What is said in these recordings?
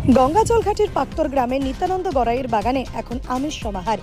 গঙ্গাজল ঘাটের পাক্তর গ্রামে নিত্যানন্দ গড়াইয়ের বাগানে এখন আমের সমাহার।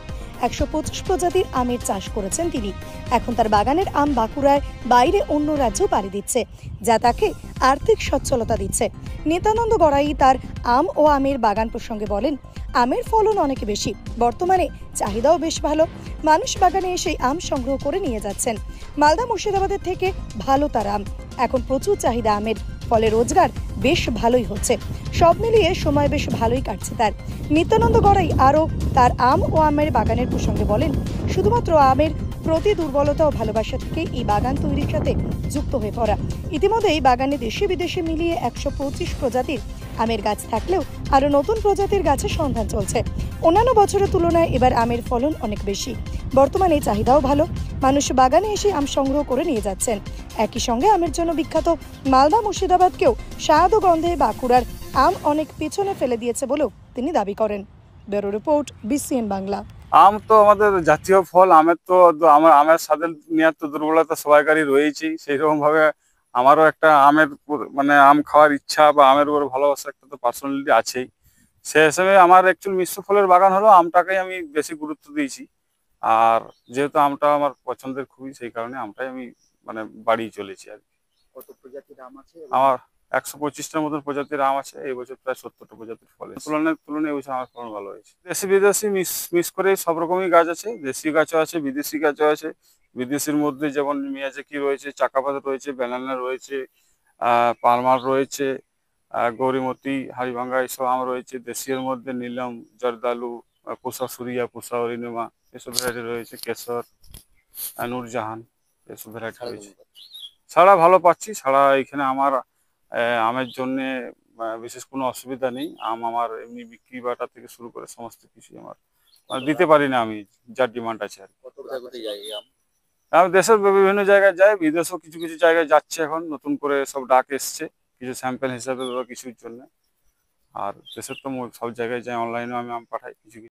125 প্রজাতির আমের চাষ করেছেন তিনি। এখন তার বাগানের আম বাঁকুড়ায় বাইরে অন্য রাজ্যেও পাড়ি দিচ্ছে, যা তাকে আর্থিক সচ্ছলতা দিচ্ছে। নিত্যানন্দ গড়াই তার আম ও আমের বাগান প্রসঙ্গে বলেন, আমের ফলন অনেক বেশি, বর্তমানে চাহিদাও বেশ ভালো। মানুষ বাগানে এসে আম সংগ্রহ করে নিয়ে যাচ্ছেন। মালদা মুর্শিদাবাদের থেকে ভালো তার আম, এখন প্রচুর চাহিদা আমের, ফলে রোজগার বেশ ভালোই হচ্ছে। সব মিলিয়ে সময় বেশ ভালোই কাটছে তার। নিত্যানন্দ গড়াই আরও তার আম ও আমের বাগানের প্রসঙ্গে বলেন, শুধুমাত্র আমের প্রতি দুর্বলতা ও ভালোবাসা থেকে এই বাগান তৈরির সাথে যুক্ত হয়ে পড়া। ইতিমধ্যে এই বাগানে দেশে বিদেশে মিলিয়ে 125 প্রজাতির আমের গাছ থাকলেও আরও নতুন প্রজাতির গাছের সন্ধান চলছে। অন্যান্য বছরের তুলনায় এবার আমের ফলন অনেক বেশি, বর্তমানে চাহিদাও ভালো। মানুষ বাগানে এসে আম সংগ্রহ করে নিয়ে যাচ্ছেন। একই সঙ্গে আমের জন্য বিখ্যাত মালদা মুর্শিদাবাদকেও স্বাদ ও গন্ধে বাঁকুড়ার আম অনেক পিছনে ফেলে দিয়েছে বলেও তিনি দাবি করেন। Bureau report, BCN Bangla. আম তো আমাদের জাতীয় ফল। আমার আমের স্বাদে নেওয়ার তো দুর্বলতা সবাইকারই রয়েছেই। সেই রকম ভাবে আমারও একটা আমের মানে আম খাওয়ার ইচ্ছা বা আমের উপর ভালোবাসা একটা তো পার্সোনালিটি আছেই। সে হিসেবে আমার অ্যাকচুয়ালি মিশ্র ফলের বাগান হলো, আমটাকেই আমি বেশি গুরুত্ব দিয়েছি। আর যেহেতু আমটা আমার পছন্দের খুবই, সেই কারণে আমটাই আমি মানে বাড়িয়ে চলেছি আর কি। কত প্রজাতির আম আছে? আমার 125টার মতন প্রজাতির আম আছে। এই বছর প্রায় 70টা প্রজাতির ফল তুলনায় এই বছর আমার ফলন ভালো হয়েছে। দেশি বিদেশি মিক্স করে সব রকমই গাছ আছে। দেশি গাছও আছে, বিদেশি গাছও আছে। বিদেশির মধ্যে যেমন মিয়াজাকি রয়েছে, চাকাপাত রয়েছে, ব্যানানা রয়েছে, পালমার রয়েছে, গৌরীমতি, হাড়িভাঙ্গা এইসব আম রয়েছে। দেশীয় মধ্যে নীলম, জর্দালু, পুষা সুরিয়া, পুষা অরিনিমা এসব ভ্যারাইটি রয়েছে। কেশর, নূরজাহান এসব ভ্যারাইটি রয়েছে। ছাড়া ভালো পাচ্ছি। ছাড়া এখানে আমার আমের জন্যে বিশেষ কোনো অসুবিধা নেই। আম আমার এমনি বিক্রি বাটা থেকে শুরু করে সমস্ত কিছু আমার দিতে পারি না আমি, যার ডিমান্ড আছে আর কি। কোথায় কোথায় যায় এই আম? আমি দেশের বিভিন্ন জায়গায় যাই, বিদেশেও কিছু কিছু জায়গায় যাচ্ছে। এখন নতুন করে সব ডাক এসছে কিছু স্যাম্পেল হিসাবে বা কিছুর জন্য। আর দেশের তো সব জায়গায় যাই, অনলাইনেও আমি আম পাঠাই কিছু কিছু।